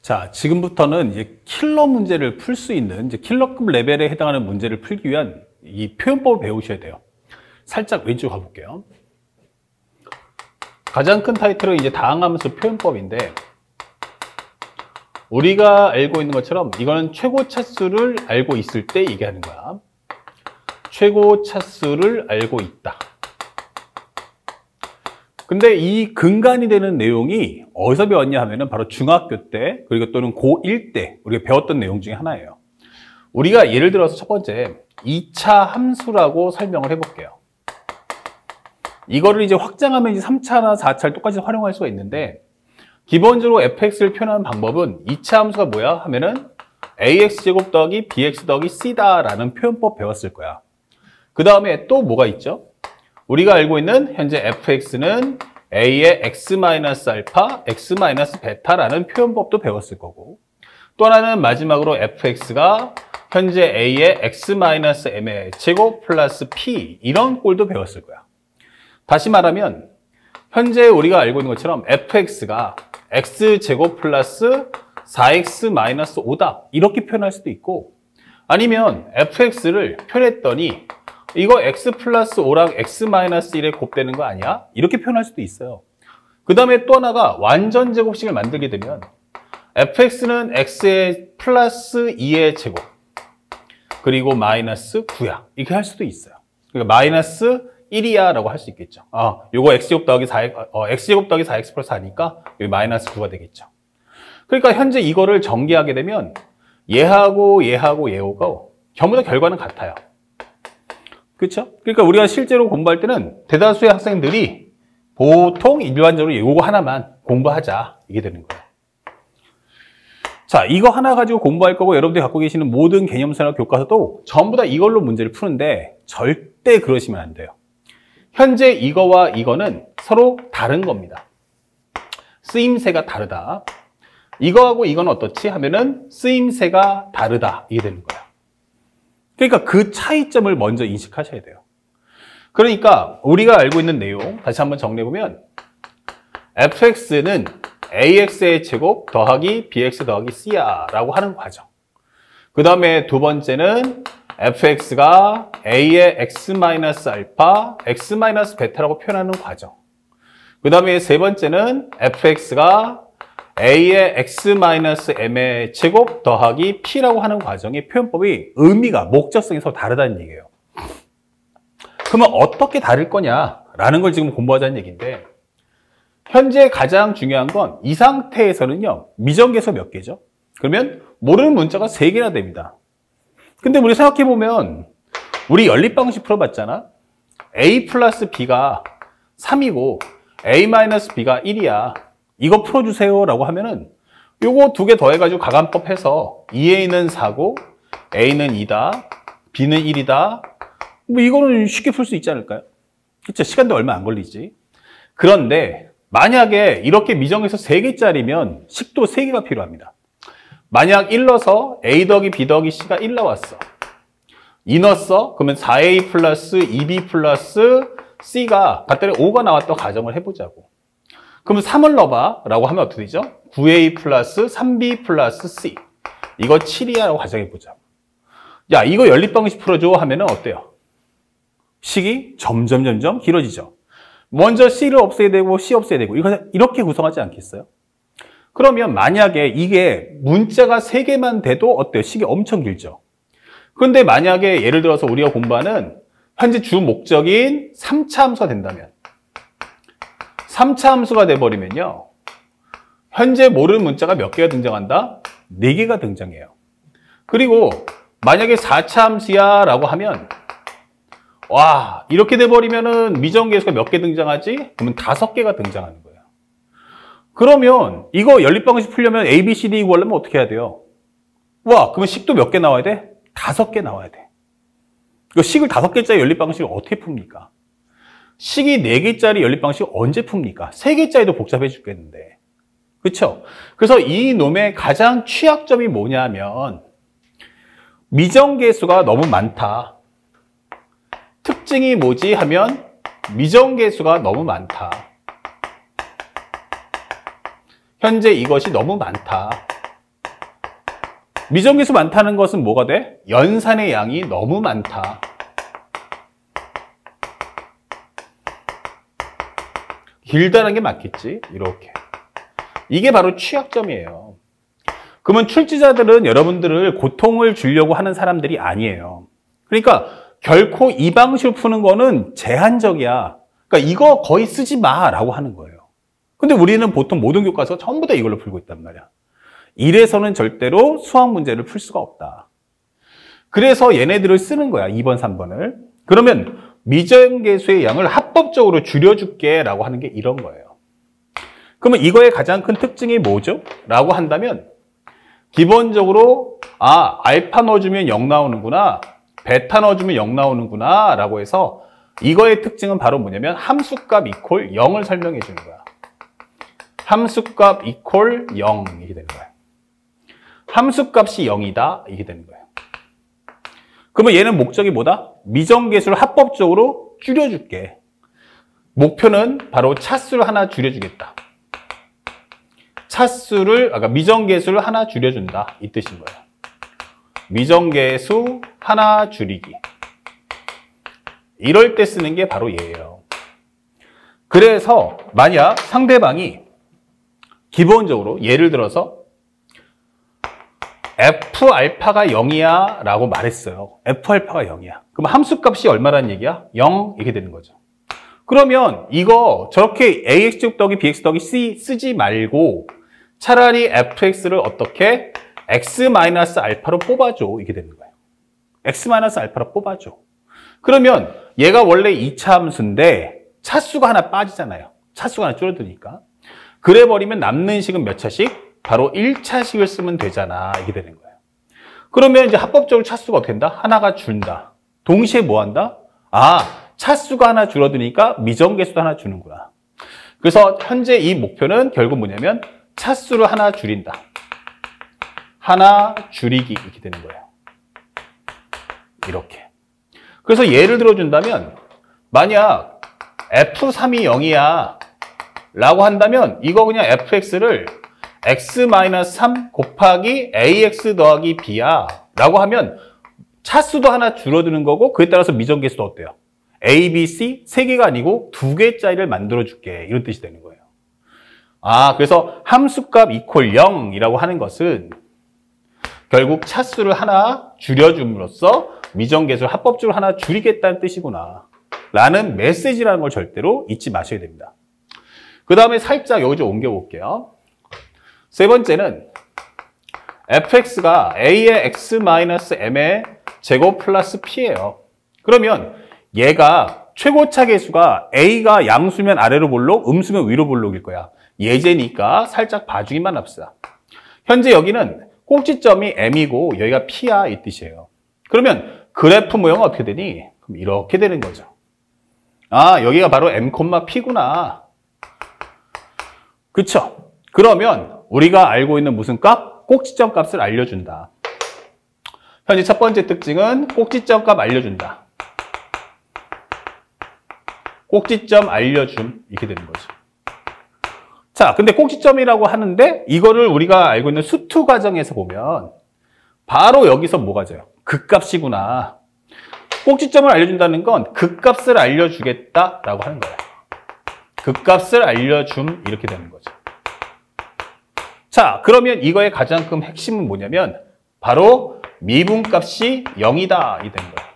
자, 지금부터는 이제 킬러 문제를 풀 수 있는 이제 킬러급 레벨에 해당하는 문제를 풀기 위한 이 표현법을 배우셔야 돼요. 살짝 왼쪽 가볼게요. 가장 큰 타이틀은 이제 다항함수 표현법인데, 우리가 알고 있는 것처럼 이거는 최고 차수를 알고 있을 때 얘기하는 거야. 최고 차수를 알고 있다. 근데 이 근간이 되는 내용이 어디서 배웠냐 하면은 바로 중학교 때, 그리고 또는 고1 때 우리가 배웠던 내용 중에 하나예요. 우리가 예를 들어서 첫 번째 2차 함수라고 설명을 해볼게요. 이거를 이제 확장하면 이제 3차나 4차를 똑같이 활용할 수가 있는데, 기본적으로 fx를 표현하는 방법은 2차 함수가 뭐야 하면은 ax제곱 더하기 bx 더하기 c다 라는 표현법 배웠을 거야. 그 다음에 또 뭐가 있죠? 우리가 알고 있는 현재 fx는 a의 x-알파, x-베타라는 표현법도 배웠을 거고, 또 하나는 마지막으로 fx가 현재 a의 x-m의 제곱 플러스 p, 이런 꼴도 배웠을 거야. 다시 말하면 현재 우리가 알고 있는 것처럼 fx가 x제곱 플러스 4x-5다 이렇게 표현할 수도 있고, 아니면 fx를 표현했더니 이거 x 플러스 5랑 x-1에 곱되는 거 아니야? 이렇게 표현할 수도 있어요. 그 다음에 또 하나가 완전 제곱식을 만들게 되면 fx는 x의 플러스 2의 제곱 그리고 마이너스 9야 이렇게 할 수도 있어요. 그러니까 마이너스 1이야 라고 할 수 있겠죠. 요거 x제곱 더하기 4x 플러스 4니까 여기 마이너스 9가 되겠죠. 그러니까 현재 이거를 전개하게 되면 얘하고 얘하고 전부 다 결과는 같아요. 그렇죠? 그러니까 우리가 실제로 공부할 때는 대다수의 학생들이 보통 일반적으로 이거 하나만 공부하자 이게 되는 거예요. 자, 이거 하나 가지고 공부할 거고, 여러분들이 갖고 계시는 모든 개념서나 교과서도 전부 다 이걸로 문제를 푸는데 절대 그러시면 안 돼요. 현재 이거와 이거는 서로 다른 겁니다. 쓰임새가 다르다. 이거하고 이건 어떻지? 하면은 쓰임새가 다르다 이게 되는 거예요. 그러니까 그 차이점을 먼저 인식하셔야 돼요. 그러니까 우리가 알고 있는 내용 다시 한번 정리해보면, fx는 ax의 제곱 더하기 bx 더하기 c야 라고 하는 과정. 그 다음에 두 번째는 fx가 a의 x-알파, x-베타라고 표현하는 과정. 그 다음에 세 번째는 fx가 a의 x-m의 제곱 더하기 p라고 하는 과정의 표현법이 의미가, 목적성이 서로 다르다는 얘기예요. 그러면 어떻게 다를 거냐라는 걸 지금 공부하자는 얘기인데, 현재 가장 중요한 건 이 상태에서는요, 미정계수 몇 개죠? 그러면 모르는 문자가 3개나 됩니다. 근데 우리 생각해보면 우리 연립방식 풀어봤잖아. a 플러스 b가 3이고 a 마이너스 b가 1이야. 이거 풀어주세요 라고 하면은 요거 2개 더해가지고 가감법 해서 2a는 4고 a는 2다, b는 1이다. 뭐 이거는 쉽게 풀 수 있지 않을까요? 그쵸? 시간도 얼마 안 걸리지. 그런데 만약에 이렇게 미정에서 3개짜리면 식도 3개가 필요합니다. 만약 1 넣어서 a 더하기 b 더하기 c가 1 나왔어. 2 넣었어? 그러면 4a 플러스 2b 플러스 c가 같더니 5가 나왔다고 가정을 해보자고. 그러면 3을 넣어봐 라고 하면 어떻게 되죠? 9a 플러스 3b 플러스 c. 이거 7이야 라고 가정해보자. 야, 이거 연립방식 풀어줘 하면은 어때요? 식이 점점 길어지죠. 먼저 c를 없애야 되고 c 없애야 되고, 이거 이렇게 구성하지 않겠어요? 그러면 만약에 이게 문자가 3개만 돼도 어때요? 식이 엄청 길죠. 그런데 만약에 예를 들어서 우리가 공부하는 현재 주 목적인 3차 함수가 된다면, 3차 함수가 돼버리면요, 현재 모르는 문자가 몇 개가 등장한다? 4개가 등장해요. 그리고 만약에 4차 함수야 라고 하면, 와, 이렇게 돼버리면은 미정계수가 몇 개 등장하지? 그러면 5개가 등장하는 거예요. 그러면 이거 연립방식 풀려면 A, B, C, D 구하려면 어떻게 해야 돼요? 와, 그러면 식도 몇 개 나와야 돼? 5개 나와야 돼. 이거 식을 5개짜리 연립방식을 어떻게 풉니까? 식이 4개짜리 연립방식을 언제 풉니까? 3개짜리도 복잡해 죽겠는데. 그렇죠? 그래서 이 놈의 가장 취약점이 뭐냐면, 미정계수가 너무 많다. 특징이 뭐지 하면 미정계수가 너무 많다. 현재 이것이 너무 많다. 미정계수 많다는 것은 뭐가 돼? 연산의 양이 너무 많다. 길다는 게 맞겠지? 이렇게. 이게 바로 취약점이에요. 그러면 출제자들은 여러분들을 고통을 주려고 하는 사람들이 아니에요. 그러니까 결코 이 방식으로 푸는 거는 제한적이야. 그러니까 이거 거의 쓰지 마라고 하는 거예요. 근데 우리는 보통 모든 교과서 전부 다 이걸로 풀고 있단 말이야. 이래서는 절대로 수학 문제를 풀 수가 없다. 그래서 얘네들을 쓰는 거야. 2번, 3번을. 그러면 미정계수의 양을 합법적으로 줄여줄게 라고 하는 게 이런 거예요. 그러면 이거의 가장 큰 특징이 뭐죠? 라고 한다면 기본적으로 알파 넣어주면 0 나오는구나, 베타 넣어주면 0 나오는구나 라고 해서 이거의 특징은 바로 뭐냐면 함수값 이퀄 0을 설명해 주는 거야. 함수값 이퀄 0 이게 되는 거야. 함수값이 0이다 이게 되는 거예요. 그러면 얘는 목적이 뭐다? 미정계수를 합법적으로 줄여줄게. 목표는 바로 차수를 하나 줄여주겠다. 차수를, 아까 미정계수를 하나 줄여준다 이 뜻인 거예요. 미정계수 하나 줄이기. 이럴 때 쓰는 게 바로 얘예요. 그래서 만약 상대방이 기본적으로 예를 들어서 F알파가 0이야 라고 말했어요. F알파가 0이야. 그럼 함수값이 얼마라는 얘기야? 0 이렇게 되는 거죠. 그러면 이거 저렇게 AX 더하기 BX 더하기 C 쓰지 말고 차라리 fx를 어떻게 x-알파로 뽑아줘 이게 되는 거예요. x-알파로 뽑아줘. 그러면 얘가 원래 2차 함수인데 차수가 하나 빠지잖아요. 차수가 하나 줄어드니까. 그래 버리면 남는 식은 몇 차식? 바로 1차식을 쓰면 되잖아 이게 되는 거예요. 그러면 이제 합법적으로 차수가 어떻게 된다? 하나가 줄다. 동시에 뭐 한다? 차수가 하나 줄어드니까 미정계수도 하나 주는구나. 그래서 현재 이 목표는 결국 뭐냐면 차수를 하나 줄인다. 하나 줄이기 이렇게 되는 거예요. 이렇게. 그래서 예를 들어준다면 만약 F3이 0이야 라고 한다면 이거 그냥 fx를 x-3 곱하기 ax 더하기 b야 라고 하면 차수도 하나 줄어드는 거고 그에 따라서 미정계수도 어때요? a, b, c 3개가 아니고 2개짜리를 만들어줄게 이런 뜻이 되는 거예요. 그래서 함수값 이퀄 0이라고 하는 것은 결국 차수를 하나 줄여줌으로써 미정계수를 합법적으로 하나 줄이겠다는 뜻이구나 라는 메시지라는 걸 절대로 잊지 마셔야 됩니다. 그 다음에 살짝 여기 좀 옮겨볼게요. 세 번째는 fx가 a의 x-m의 제곱 플러스 p예요. 그러면 얘가 최고차 계수가 a가 양수면 아래로 볼록, 음수면 위로 볼록일 거야. 예제니까 살짝 봐주기만 합시다. 현재 여기는 꼭지점이 m이고 여기가 p야 이 뜻이에요. 그러면 그래프 모형은 어떻게 되니? 그럼 이렇게 되는 거죠. 여기가 바로 m, p구나. 그쵸? 그러면 우리가 알고 있는 무슨 값? 꼭지점 값을 알려준다. 현재 첫 번째 특징은 꼭지점 값 알려준다. 꼭지점 알려줌 이렇게 되는 거죠. 자, 근데 꼭지점이라고 하는데 이거를 우리가 알고 있는 수투 과정에서 보면 바로 여기서 뭐가 져요? 극값이구나. 꼭지점을 알려준다는 건 극값을 알려주겠다라고 하는 거예요. 극값을 알려줌 이렇게 되는 거죠. 자, 그러면 이거의 가장 큰 핵심은 뭐냐면 바로 미분값이 0이다 이 되는 거예요.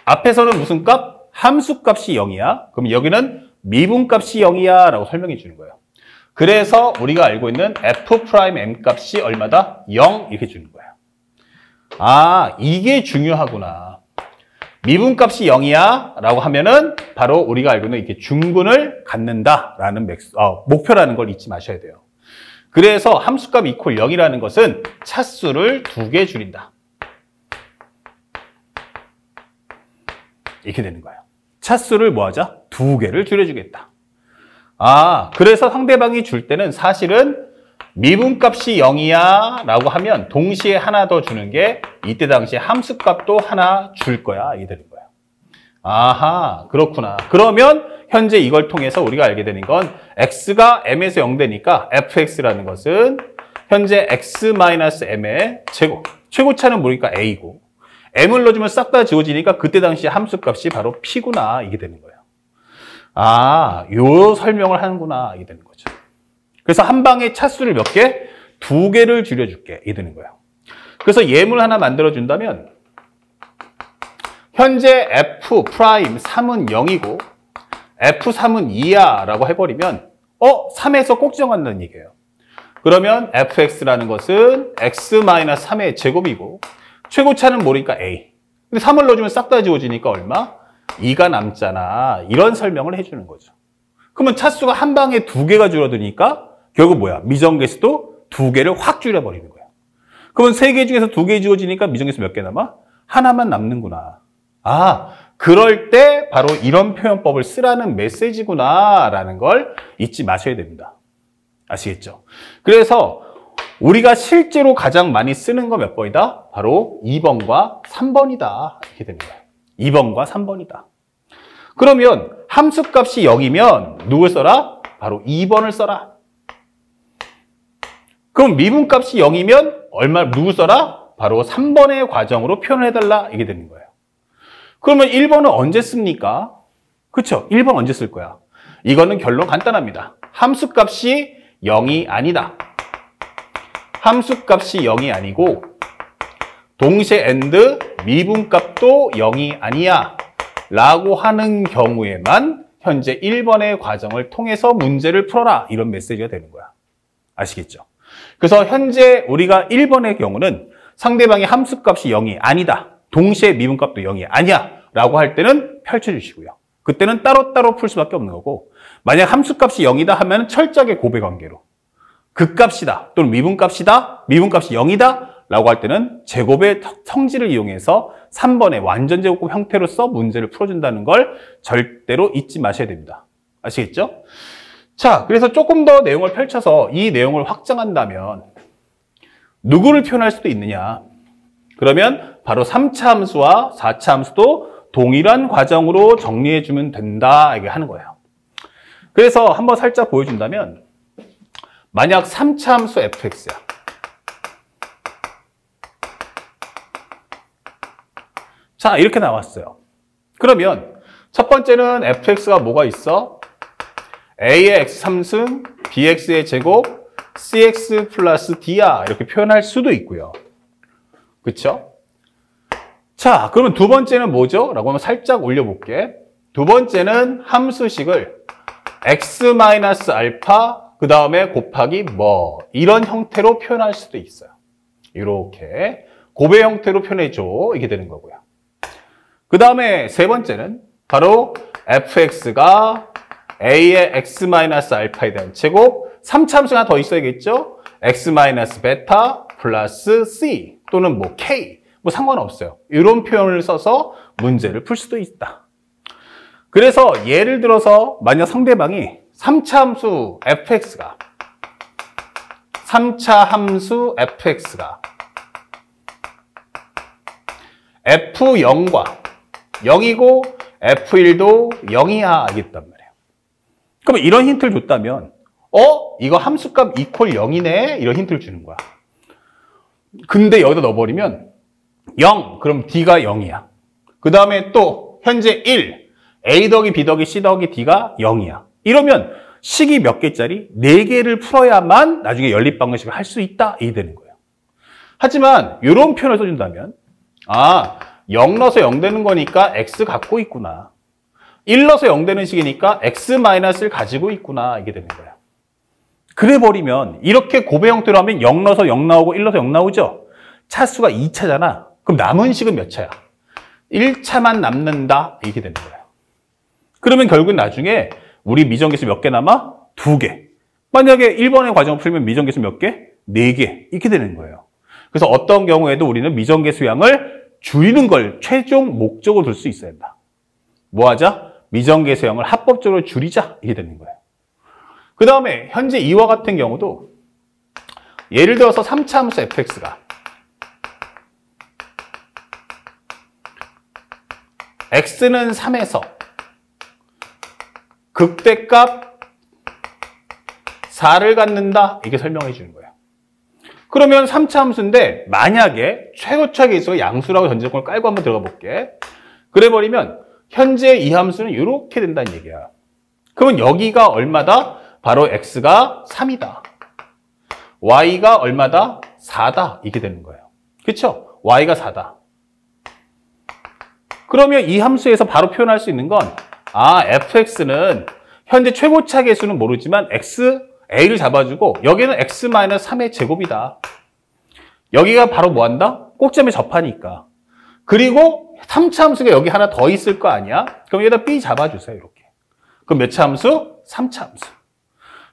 앞에서는 무슨 값? 함수값이 0이야. 그럼 여기는 미분값이 0이야 라고 설명해 주는 거예요. 그래서 우리가 알고 있는 F'M 값이 얼마다? 0 이렇게 주는 거예요. 이게 중요하구나. 미분값이 0이야 라고 하면은 바로 우리가 알고 있는 이렇게 중근을 갖는다 라는 목표라는 걸 잊지 마셔야 돼요. 그래서 함수값 이퀄 0이라는 것은 차수를 2개 줄인다. 이렇게 되는 거예요. 차수를 뭐 하자? 2개를 줄여주겠다. 그래서 상대방이 줄 때는 사실은 미분값이 0이야 라고 하면 동시에 하나 더 주는 게 이때 당시에 함수값도 하나 줄 거야. 이게 되는 거예요. 그렇구나. 그러면 현재 이걸 통해서 우리가 알게 되는 건 x가 m에서 0 되니까 fx라는 것은 현재 x-m의 제곱. 최고차는 뭐니까 a고 m을 넣어주면 싹 다 지워지니까 그때 당시 함수값이 바로 p구나 이게 되는 거예요. 아, 요 설명을 하는구나 이게 되는 거죠. 그래서 한 방에 차수를 몇 개? 2개를 줄여줄게 이게 되는 거예요. 그래서 예물 하나 만들어준다면 현재 f'3은 0이고 f3은 2야 라고 해버리면 3에서 꼭 정한다는 얘기예요. 그러면 fx라는 것은 x-3의 제곱이고 최고차는 뭐니까 a. 근데 3을 넣어주면 싹 다 지워지니까 얼마? 2가 남잖아. 이런 설명을 해주는 거죠. 그러면 차수가 한 방에 2개가 줄어드니까 결국 뭐야? 미정계수도 2개를 확 줄여버리는 거야. 그러면 3개 중에서 2개 지워지니까 미정계수 몇 개 남아? 하나만 남는구나. 아, 그럴 때 바로 이런 표현법을 쓰라는 메시지구나 라는 걸 잊지 마셔야 됩니다. 아시겠죠? 그래서 우리가 실제로 가장 많이 쓰는 거 몇 번이다? 바로 2번과 3번이다. 이렇게 됩니다. 2번과 3번이다. 그러면 함수값이 0이면 누굴 써라? 바로 2번을 써라. 그럼 미분값이 0이면 누구 써라? 바로 3번의 과정으로 표현을 해달라. 이게 되는 거예요. 그러면 1번은 언제 씁니까? 그쵸? 1번 언제 쓸 거야? 이거는 결론 간단합니다. 함수값이 0이 아니다. 함수값이 0이 아니고 동시에 and 미분값도 0이 아니야 라고 하는 경우에만 현재 1번의 과정을 통해서 문제를 풀어라 이런 메시지가 되는 거야. 아시겠죠? 그래서 현재 우리가 1번의 경우는 상대방의 함수값이 0이 아니다. 동시에 미분값도 0이 아니야 라고 할 때는 펼쳐주시고요. 그때는 따로따로 풀 수밖에 없는 거고 만약 함수값이 0이다 하면 철저하게 고배관계로 극값이다 또는 미분값이다, 미분값이 0이다 라고 할 때는 제곱의 성질을 이용해서 3번의 완전제곱법 형태로서 문제를 풀어준다는 걸 절대로 잊지 마셔야 됩니다. 아시겠죠? 자, 그래서 조금 더 내용을 펼쳐서 이 내용을 확장한다면 누구를 표현할 수도 있느냐? 그러면 바로 3차 함수와 4차 함수도 동일한 과정으로 정리해주면 된다 이게 하는 거예요. 그래서 한번 살짝 보여준다면 만약 3차 함수 fx야. 자, 이렇게 나왔어요. 그러면 첫 번째는 fx가 뭐가 있어? a의 x3승, bx의 제곱, cx 플러스 d야 이렇게 표현할 수도 있고요. 그쵸? 자, 그러면 두 번째는 뭐죠? 라고 하면 살짝 올려볼게. 두 번째는 함수식을 x-알파 그 다음에 곱하기 뭐 이런 형태로 표현할 수도 있어요. 이렇게 곱의 형태로 표현해줘 이렇게 되는 거고요. 그 다음에 세 번째는 바로 fx가 a의 x-알파에 대한 제곱 3차 함수가 하나 더 있어야겠죠? x-베타 플러스 c 또는 뭐 k 뭐 상관없어요. 이런 표현을 써서 문제를 풀 수도 있다. 그래서 예를 들어서 만약 상대방이 3차 함수 fx가 f0과 0이고 f1도 0이야 알겠단 말이에요. 그러면 이런 힌트를 줬다면 이거 함수값 이퀄 0이네 이런 힌트를 주는 거야. 근데 여기다 넣어버리면 0 그럼 d가 0이야. 그 다음에 또 현재 1 a 더하기 b 더하기 c 더하기 d가 0이야. 이러면 식이 몇 개짜리? 4개를 풀어야만 나중에 연립방정식을 할 수 있다 이 되는 거예요. 하지만 이런 표현을 써준다면 0 넣어서 0 되는 거니까 x 갖고 있구나. 1 넣어서 0 되는 식이니까 x-를 가지고 있구나 이게 되는 거예요. 그래 버리면 이렇게 곱의 형태로 하면 0 넣어서 0 나오고 1 넣어서 0 나오죠? 차수가 2차잖아. 그럼 남은 식은 몇 차야? 1차만 남는다 이렇게 되는 거예요. 그러면 결국 나중에 우리 미정계수 몇 개 남아? 2개. 만약에 1번의 과정을 풀면 미정계수 몇 개? 4개. 이렇게 되는 거예요. 그래서 어떤 경우에도 우리는 미정계수량을 줄이는 걸 최종 목적으로 둘 수 있어야 한다. 뭐 하자? 미정계수량을 합법적으로 줄이자. 이게 되는 거예요. 그 다음에 현재 이와 같은 경우도 예를 들어서 3차 함수 fx가 x는 3에서 극대값 4를 갖는다. 이게 설명해 주는 거예요. 그러면 3차 함수인데 만약에 최고차에 있어 양수라고 전제조건을 깔고 한번 들어가 볼게. 그래 버리면 현재 이 함수는 이렇게 된다는 얘기야. 그러면 여기가 얼마다? 바로 x가 3이다. y가 얼마다? 4다. 이게 되는 거예요. 그쵸? y가 4다. 그러면 이 함수에서 바로 표현할 수 있는 건 fx는 현재 최고차 계수는 모르지만 a를 잡아주고 여기는 x-3의 제곱이다. 여기가 바로 뭐 한다? 꼭지점에 접하니까. 그리고 3차 함수가 여기 하나 더 있을 거 아니야? 그럼 여기다 b 잡아주세요. 이렇게. 그럼 몇 차 함수? 3차 함수.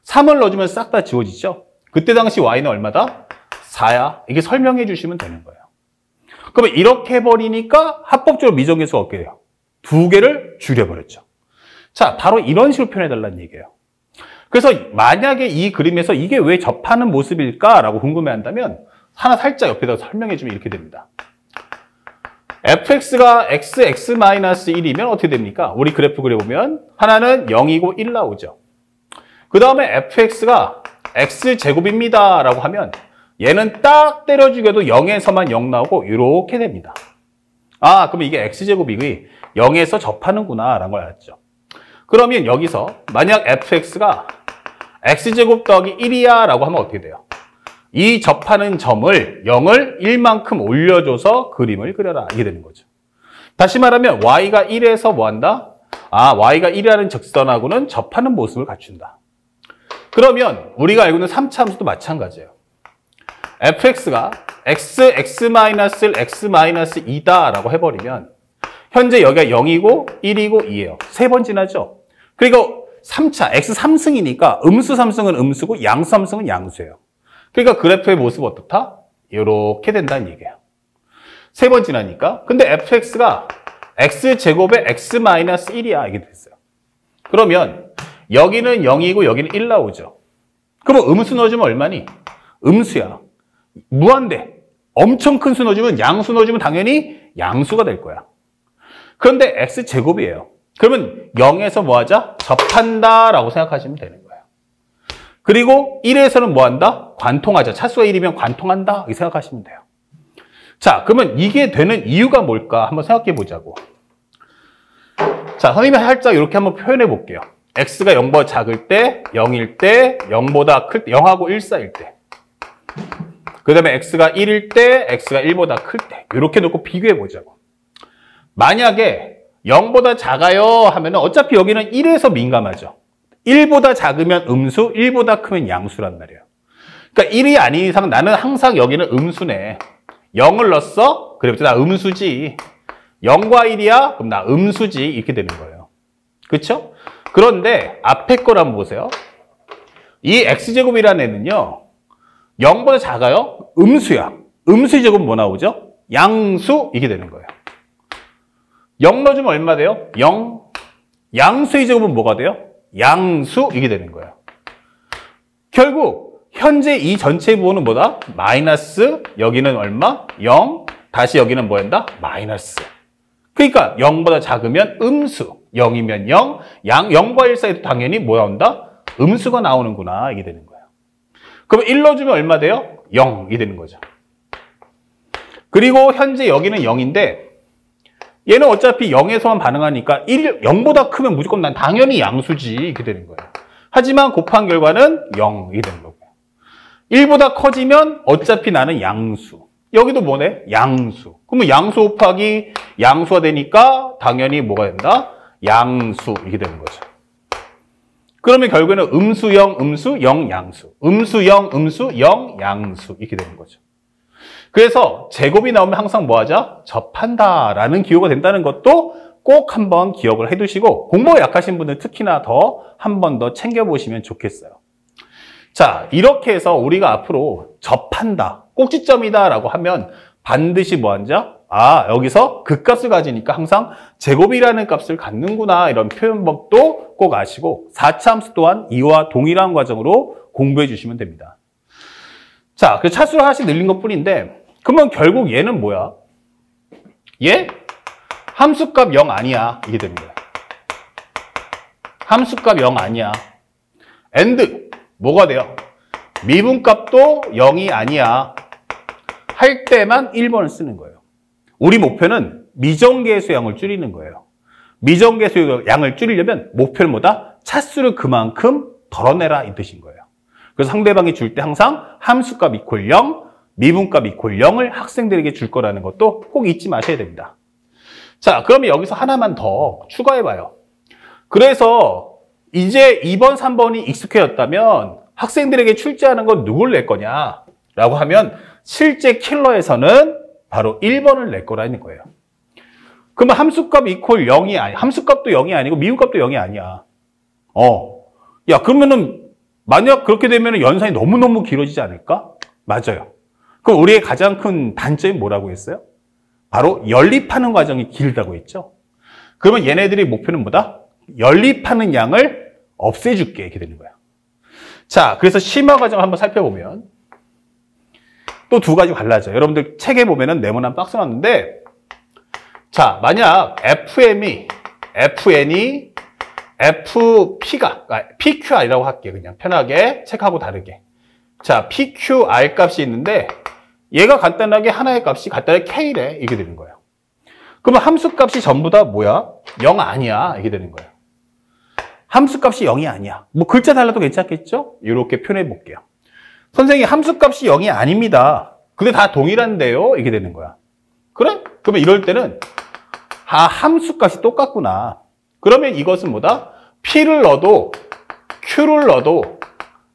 3을 넣어주면 싹 다 지워지죠? 그때 당시 y는 얼마다? 4야. 이게 설명해 주시면 되는 거예요. 그러면 이렇게 해버리니까 합법적으로 미정계수가 어떻게 돼요? 2개를 줄여버렸죠. 자, 바로 이런 식으로 표현해달라는 얘기예요. 그래서 만약에 이 그림에서 이게 왜 접하는 모습일까라고 궁금해한다면 하나 살짝 옆에다 설명해주면 이렇게 됩니다. fx가 x-1이면 어떻게 됩니까? 우리 그래프 그려보면 하나는 0이고 1 나오죠. 그 다음에 fx가 x제곱입니다 라고 하면 얘는 딱 때려 죽여도 0에서만 0 나오고 이렇게 됩니다. 그럼 이게 x제곱이 0에서 접하는구나 라는 걸 알았죠. 그러면 여기서 만약 fx가 x제곱 더하기 1이야 라고 하면 어떻게 돼요? 이 접하는 점을 0을 1만큼 올려줘서 그림을 그려라. 이게 되는 거죠. 다시 말하면 y가 1에서 뭐 한다? y가 1이라는 직선하고는 접하는 모습을 갖춘다. 그러면 우리가 알고 있는 3차 함수도 마찬가지예요. fx가 x-2다 라고 해버리면 현재 여기가 0이고 1이고 2예요. 3번 지나죠? 그리고 3차, x3승이니까 음수 3승은 음수고 양수 3승은 양수예요. 그러니까 그래프의 모습 어떻다? 이렇게 된다는 얘기예요. 3번 지나니까. 근데 fx가 x제곱에 x-1이야. 이게 됐어요. 그러면 여기는 0이고 여기는 1 나오죠. 그럼 음수 넣어주면 얼마니? 음수야. 무한대. 엄청 큰 수 넣어주면 양수 넣어주면 당연히 양수가 될 거야. 그런데 x제곱이에요. 그러면 0에서 뭐 하자? 접한다라고 생각하시면 되는 거예요. 그리고 1에서는 뭐 한다? 관통하자. 차수가 1이면 관통한다. 이렇게 생각하시면 돼요. 자, 그러면 이게 되는 이유가 뭘까? 한번 생각해 보자고. 자, 선생님이 살짝 이렇게 한번 표현해 볼게요. x가 0보다 작을 때, 0일 때, 0보다 클 때, 0하고 1 사이일 때. 그 다음에 x가 1일 때, x가 1보다 클 때. 이렇게 놓고 비교해 보자고. 만약에 0보다 작아요 하면 어차피 여기는 1에서 민감하죠. 1보다 작으면 음수, 1보다 크면 양수란 말이에요. 그러니까 1이 아닌 이상 나는 항상 여기는 음수네. 0을 넣었어? 그래부터 나 음수지. 0과 1이야? 그럼 나 음수지. 이렇게 되는 거예요. 그렇죠? 그런데 앞에 걸 한번 보세요. 이 x제곱이라는 애는요. 0보다 작아요? 음수야. 음수의 제곱은 뭐 나오죠? 양수. 이게 되는 거예요. 0 넣어주면 얼마 돼요? 0. 양수의 제곱은 뭐가 돼요? 양수. 이게 되는 거예요. 결국 현재 이 전체 부호는 뭐다? 마이너스. 여기는 얼마? 0. 다시 여기는 뭐 한다? 마이너스. 그러니까 0보다 작으면 음수. 0이면 0. 0과 1 사이도 당연히 뭐 나온다? 음수가 나오는구나. 이게 되는 거예요. 그럼 1 넣어주면 얼마 돼요? 0이 되는 거죠. 그리고 현재 여기는 0인데 얘는 어차피 0에서만 반응하니까 0보다 크면 무조건 난 당연히 양수지. 이렇게 되는 거예요. 하지만 곱한 결과는 0이 되는 거고요. 1보다 커지면 어차피 나는 양수. 여기도 뭐네? 양수. 그러면 양수 곱하기 양수가 되니까 당연히 뭐가 된다? 양수. 이게 되는 거죠. 그러면 결국에는 음수 0, 음수 0, 양수. 음수 0, 음수 0, 양수. 이렇게 되는 거죠. 그래서 제곱이 나오면 항상 뭐 하자? 접한다라는 기호가 된다는 것도 꼭 한번 기억을 해두시고 공부가 약하신 분들 특히나 더 한 번 더 챙겨보시면 좋겠어요. 자, 이렇게 해서 우리가 앞으로 접한다, 꼭지점이다 라고 하면 반드시 뭐 하자? 여기서 극값을 가지니까 항상 제곱이라는 값을 갖는구나 이런 표현법도 꼭 아시고 4차 함수 또한 이와 동일한 과정으로 공부해 주시면 됩니다. 자, 그 차수를 하나씩 늘린 것 뿐인데 그러면 결국 얘는 뭐야? 얘? 함수값 0 아니야. 이게 되는 거야. 함수값 0 아니야. and 뭐가 돼요? 미분값도 0이 아니야 할 때만 1번을 쓰는 거예요. 우리 목표는 미정계수의 양을 줄이는 거예요. 미정계수의 양을 줄이려면 목표는 뭐다? 차수를 그만큼 덜어내라 이 뜻인 거예요. 그래서 상대방이 줄 때 항상 함수값 이퀄 0, 미분값 이퀄 0을 학생들에게 줄 거라는 것도 꼭 잊지 마셔야 됩니다. 자, 그러면 여기서 하나만 더 추가해봐요. 그래서 이제 2번, 3번이 익숙해졌다면 학생들에게 출제하는 건 누굴 낼 거냐? 라고 하면 실제 킬러에서는 바로 1번을 낼 거라는 거예요. 그러면 함수값 이퀄 0이 아니, 함수값도 0이 아니고 미분값도 0이 아니야. 야, 그러면은 만약 그렇게 되면 연산이 너무너무 길어지지 않을까? 맞아요. 그럼 우리의 가장 큰 단점이 뭐라고 했어요? 바로 연립하는 과정이 길다고 했죠. 그러면 얘네들의 목표는 뭐다? 연립하는 양을 없애줄게 이렇게 되는 거야. 자, 그래서 심화 과정을 한번 살펴보면 또 두 가지 갈라져요. 여러분들 책에 보면은 네모난 박스 놨는데, 자, 만약 FN이 FP가 PQR이라고 할게요. 그냥 편하게 책하고 다르게. 자, PQR 값이 있는데 얘가 간단하게 하나의 값이 간단하게 K래 이게 되는 거예요. 그러면 함수 값이 전부 다 뭐야? 0 아니야 이게 되는 거예요. 함수 값이 0이 아니야. 뭐 글자 달라도 괜찮겠죠? 이렇게 표현해 볼게요. 선생님 함수 값이 0이 아닙니다. 근데 다 동일한데요? 이게 되는 거야. 그래? 그러면 이럴 때는 함수 값이 똑같구나. 그러면 이것은 뭐다? P를 넣어도 Q를 넣어도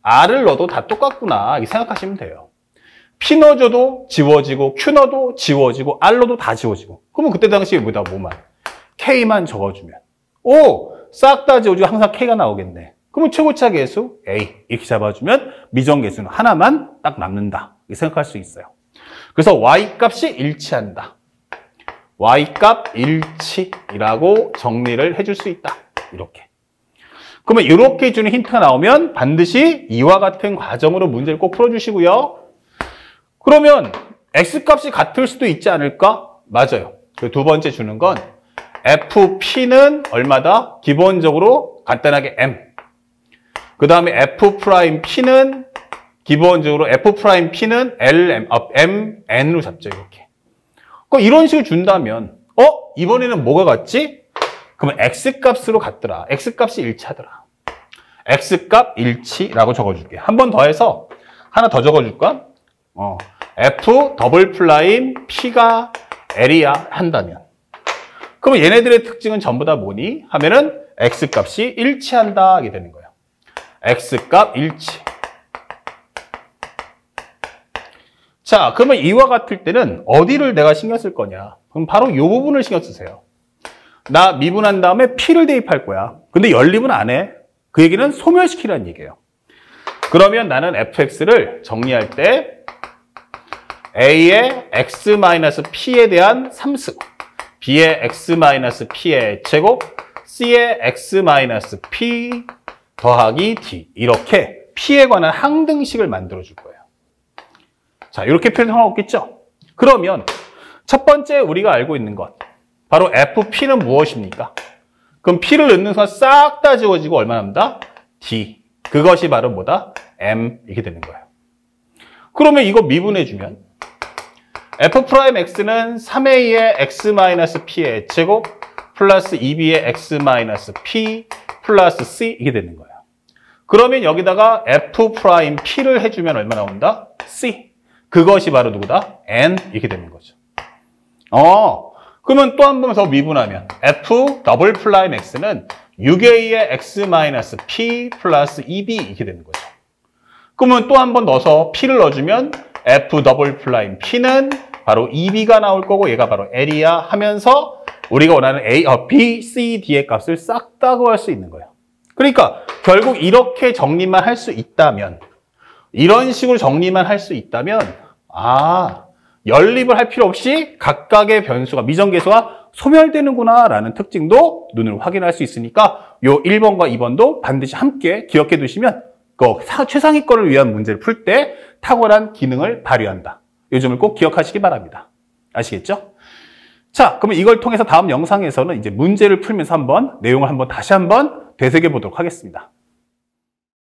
R을 넣어도 다 똑같구나 이렇게 생각하시면 돼요. P 넣어줘도 지워지고 Q 넣어도 지워지고 R 넣어도 다 지워지고. 그러면 그때 당시에 뭐다? 뭐만? K만 적어주면 싹 다 지워지고 항상 K가 나오겠네. 그러면 최고차 계수 A 이렇게 잡아주면 미정계수는 하나만 딱 남는다 이렇게 생각할 수 있어요. 그래서 Y값이 일치한다. Y값 일치라고 정리를 해줄 수 있다. 이렇게. 그러면 이렇게 주는 힌트가 나오면 반드시 이와 같은 과정으로 문제를 꼭 풀어주시고요. 그러면 X값이 같을 수도 있지 않을까? 맞아요. 그 두 번째 주는 건 FP는 얼마다? 기본적으로 간단하게 M. 그 다음에 F'P는 기본적으로 F'P는 MN으로 잡죠. 이렇게. 이런 식으로 준다면 이번에는 뭐가 같지? 그러면 X값으로 같더라. X값이 일치하더라. X값 일치라고 적어줄게. 한 번 더 해서 하나 더 적어줄까? F'P가 L이야 한다면. 그러면 얘네들의 특징은 전부 다 뭐니? 하면은 X값이 일치한다 하게 되는 거예요. X값 일치. 자, 그러면 이와 같을 때는 어디를 내가 신경 쓸 거냐? 그럼 바로 이 부분을 신경 쓰세요. 나 미분한 다음에 P를 대입할 거야. 근데 연립은 안 해. 그 얘기는 소멸시키라는 얘기예요. 그러면 나는 fx를 정리할 때 A의 x-p에 대한 함수, B의 x-p의 제곱, C의 x-p 더하기 d 이렇게 P에 관한 항등식을 만들어 줄 거예요. 자, 이렇게 표현하고 있겠죠? 그러면 첫 번째 우리가 알고 있는 것 바로 FP는 무엇입니까? 그럼 P를 넣는 순간 싹 다 지워지고 얼마 남다? D. 그것이 바로 뭐다? M 이렇게 되는 거예요. 그러면 이거 미분해주면 F'X는 3A의 x-p의 제곱 플러스 2B의 x-p 플러스 C 이게 되는 거예요. 그러면 여기다가 F'P를 해주면 얼마 나온다? C. 그것이 바로 누구다? N 이렇게 되는 거죠. 그러면 또 한 번 더 미분하면 F'X는 6A의 x-p 플러스 2B 이렇게 되는 거죠. 그러면 또 한 번 넣어서 P를 넣어주면 F'P는 바로 2B가 나올 거고 얘가 바로 L이야 하면서 우리가 원하는 B, C, D의 값을 싹 다 구할 수 있는 거예요. 그러니까 결국 이렇게 정리만 할 수 있다면 이런 식으로 정리만 할 수 있다면 연립을 할 필요 없이 각각의 변수가 미정계수가 소멸되는구나 라는 특징도 눈으로 확인할 수 있으니까 요 1번과 2번도 반드시 함께 기억해 두시면 최상위권을 위한 문제를 풀 때 탁월한 기능을 발휘한다. 이 점을 꼭 기억하시기 바랍니다. 아시겠죠? 자, 그러면 이걸 통해서 다음 영상에서는 이제 문제를 풀면서 내용을 다시 한번 되새겨 보도록 하겠습니다.